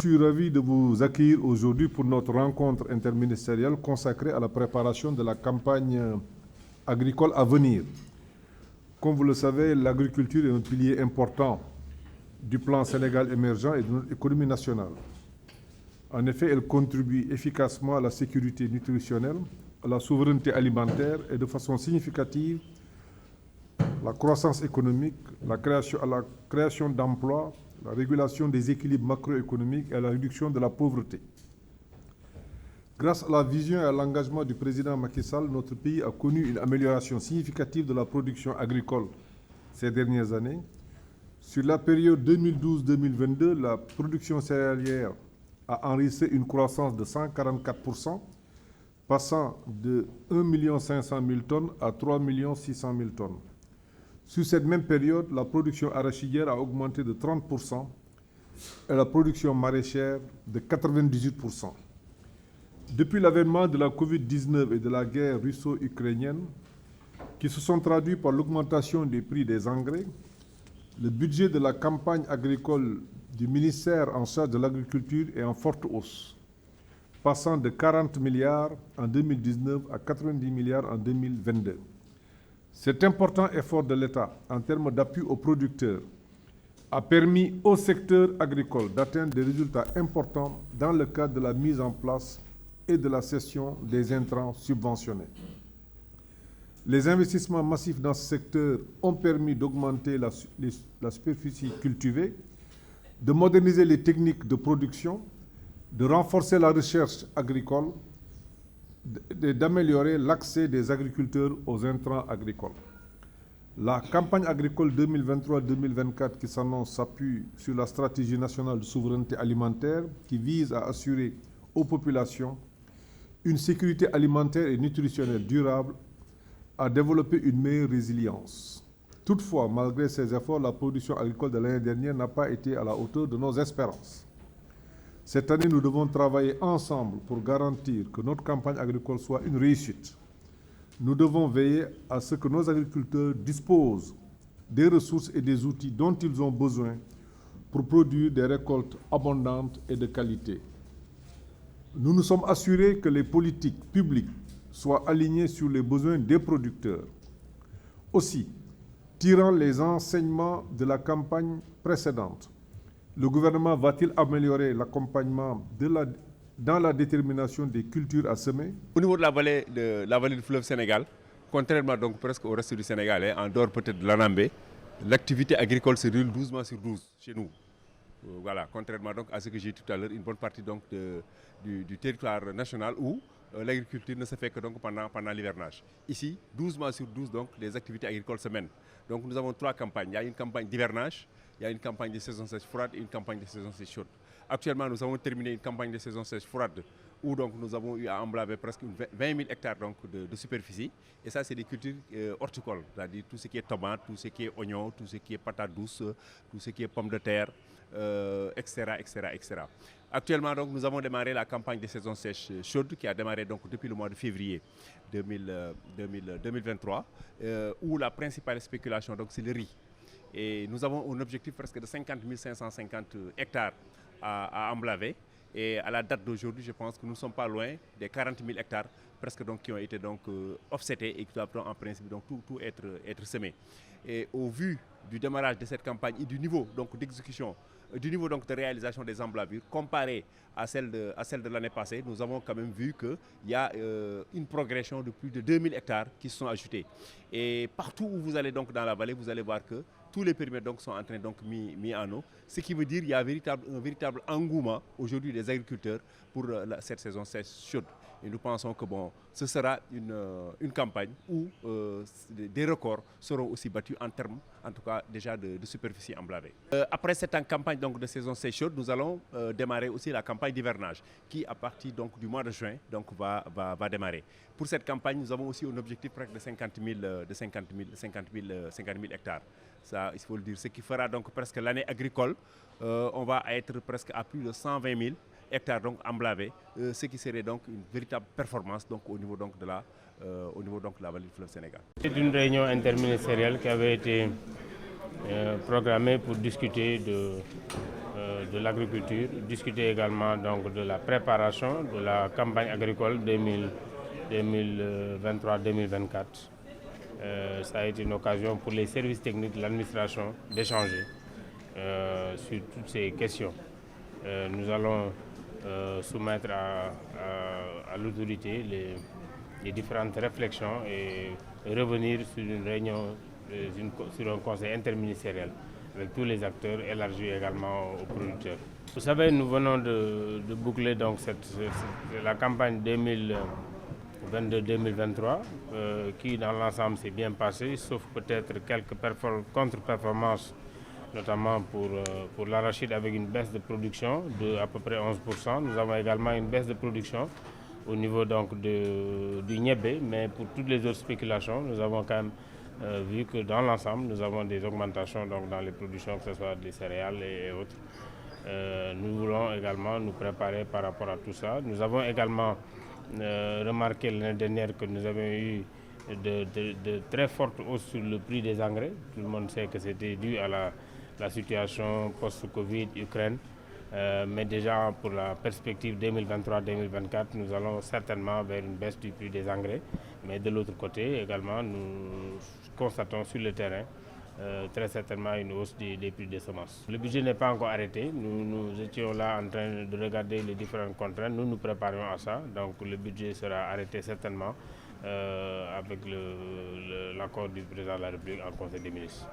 Je suis ravi de vous accueillir aujourd'hui pour notre rencontre interministérielle consacrée à la préparation de la campagne agricole à venir. Comme vous le savez, l'agriculture est un pilier important du plan Sénégal émergent et de notre économie nationale. En effet, elle contribue efficacement à la sécurité nutritionnelle, à la souveraineté alimentaire et de façon significative la croissance économique, à la création d'emplois, la régulation des équilibres macroéconomiques et à la réduction de la pauvreté. Grâce à la vision et à l'engagement du président Macky Sall, notre pays a connu une amélioration significative de la production agricole ces dernières années. Sur la période 2012-2022, la production céréalière a enregistré une croissance de 144%, passant de 1 500 000 tonnes à 3 600 000 tonnes. Sur cette même période, la production arachidière a augmenté de 30% et la production maraîchère de 98%. Depuis l'avènement de la Covid-19 et de la guerre russo-ukrainienne, qui se sont traduits par l'augmentation des prix des engrais, le budget de la campagne agricole du ministère en charge de l'agriculture est en forte hausse, passant de 40 milliards en 2019 à 90 milliards en 2022. Cet important effort de l'État en termes d'appui aux producteurs a permis au secteur agricole d'atteindre des résultats importants dans le cadre de la mise en place et de la cession des intrants subventionnés. Les investissements massifs dans ce secteur ont permis d'augmenter la superficie cultivée, de moderniser les techniques de production, de renforcer la recherche agricole et d'améliorer l'accès des agriculteurs aux intrants agricoles. La campagne agricole 2023-2024 qui s'annonce s'appuie sur la stratégie nationale de souveraineté alimentaire qui vise à assurer aux populations une sécurité alimentaire et nutritionnelle durable, à développer une meilleure résilience. Toutefois, malgré ces efforts, la production agricole de l'année dernière n'a pas été à la hauteur de nos espérances. Cette année, nous devons travailler ensemble pour garantir que notre campagne agricole soit une réussite. Nous devons veiller à ce que nos agriculteurs disposent des ressources et des outils dont ils ont besoin pour produire des récoltes abondantes et de qualité. Nous nous sommes assurés que les politiques publiques soient alignées sur les besoins des producteurs. Aussi, tirant les enseignements de la campagne précédente, le gouvernement va-t-il améliorer l'accompagnement dans la détermination des cultures à semer? Au niveau de la vallée du fleuve Sénégal, contrairement donc presque au reste du Sénégal, en dehors peut-être de l'Anambé, l'activité agricole se déroule 12 mois sur 12 chez nous. Voilà, contrairement donc à ce que j'ai dit tout à l'heure, une bonne partie donc du territoire national où l'agriculture ne se fait que donc pendant l'hivernage. Ici, 12 mois sur 12, donc, les activités agricoles se mènent. Donc nous avons 3 campagnes. Il y a une campagne d'hivernage, il y a une campagne de saison sèche froide et une campagne de saison sèche chaude. Actuellement, nous avons terminé une campagne de saison sèche froide où donc, nous avons eu à emblaver presque 20 000 hectares donc, de superficie. Et ça, c'est des cultures horticoles, c'est-à-dire tout ce qui est tomates, tout ce qui est oignons, tout ce qui est patates douces, tout ce qui est pommes de terre, etc., etc., etc. Actuellement, donc, nous avons démarré la campagne de saison sèche chaude qui a démarré donc, depuis le mois de février 2023, où la principale spéculation, donc, c'est le riz. Et nous avons un objectif presque de 50 550 hectares à emblaver. Et à la date d'aujourd'hui, je pense que nous ne sommes pas loin des 40 000 hectares presque donc, qui ont été donc, offsetés et qui doivent en principe donc, tout être semés. Et au vu du démarrage de cette campagne et du niveau d'exécution, du niveau donc, de réalisation des emblavures comparé à celle de l'année passée, nous avons quand même vu qu'il y a une progression de plus de 2000 hectares qui se sont ajoutés. Et partout où vous allez donc dans la vallée, vous allez voir que tous les périmètres donc, sont en train donc mis en eau, ce qui veut dire qu'il y a un véritable engouement aujourd'hui des agriculteurs pour cette saison sèche chaude. Et nous pensons que bon, ce sera une campagne où des records seront aussi battus en termes, en tout cas déjà de superficie emblavée. Après cette campagne donc, de saison sèche chaude, nous allons démarrer aussi la campagne d'hivernage qui, à partir donc, du mois de juin, donc, va démarrer. Pour cette campagne, nous avons aussi un objectif presque de 50 000 hectares. Ça, il faut le dire, ce qui fera donc presque l'année agricole. On va être presque à plus de 120 000 hectares donc emblavés, ce qui serait donc une véritable performance donc, au niveau donc, de la vallée du fleuve Sénégal. C'est une réunion interministérielle qui avait été programmé pour discuter de l'agriculture, discuter également donc de la préparation de la campagne agricole 2023-2024. Ça a été une occasion pour les services techniques de l'administration d'échanger sur toutes ces questions. Nous allons soumettre à l'autorité les différentes réflexions et revenir sur une réunion, sur un conseil interministériel avec tous les acteurs élargis également aux producteurs. Vous savez, nous venons de boucler donc la campagne 2022-2023 qui dans l'ensemble s'est bien passée, sauf peut-être quelques contre-performances, notamment pour l'arachide avec une baisse de production de à peu près 11%. Nous avons également une baisse de production au niveau donc du niébé, mais pour toutes les autres spéculations, nous avons quand même vu que dans l'ensemble, nous avons des augmentations donc dans les productions, que ce soit des céréales et autres. Nous voulons également nous préparer par rapport à tout ça. Nous avons également remarqué l'année dernière que nous avions eu de très fortes hausses sur le prix des engrais. Tout le monde sait que c'était dû à la situation post-Covid, Ukraine. Mais déjà pour la perspective 2023-2024, nous allons certainement vers une baisse du prix des engrais. Mais de l'autre côté également, nous constatons sur le terrain très certainement une hausse des prix des semences. Le budget n'est pas encore arrêté. Nous étions là en train de regarder les différentes contraintes. Nous nous préparons à ça. Donc le budget sera arrêté certainement avec l'accord du président de la République en Conseil des ministres.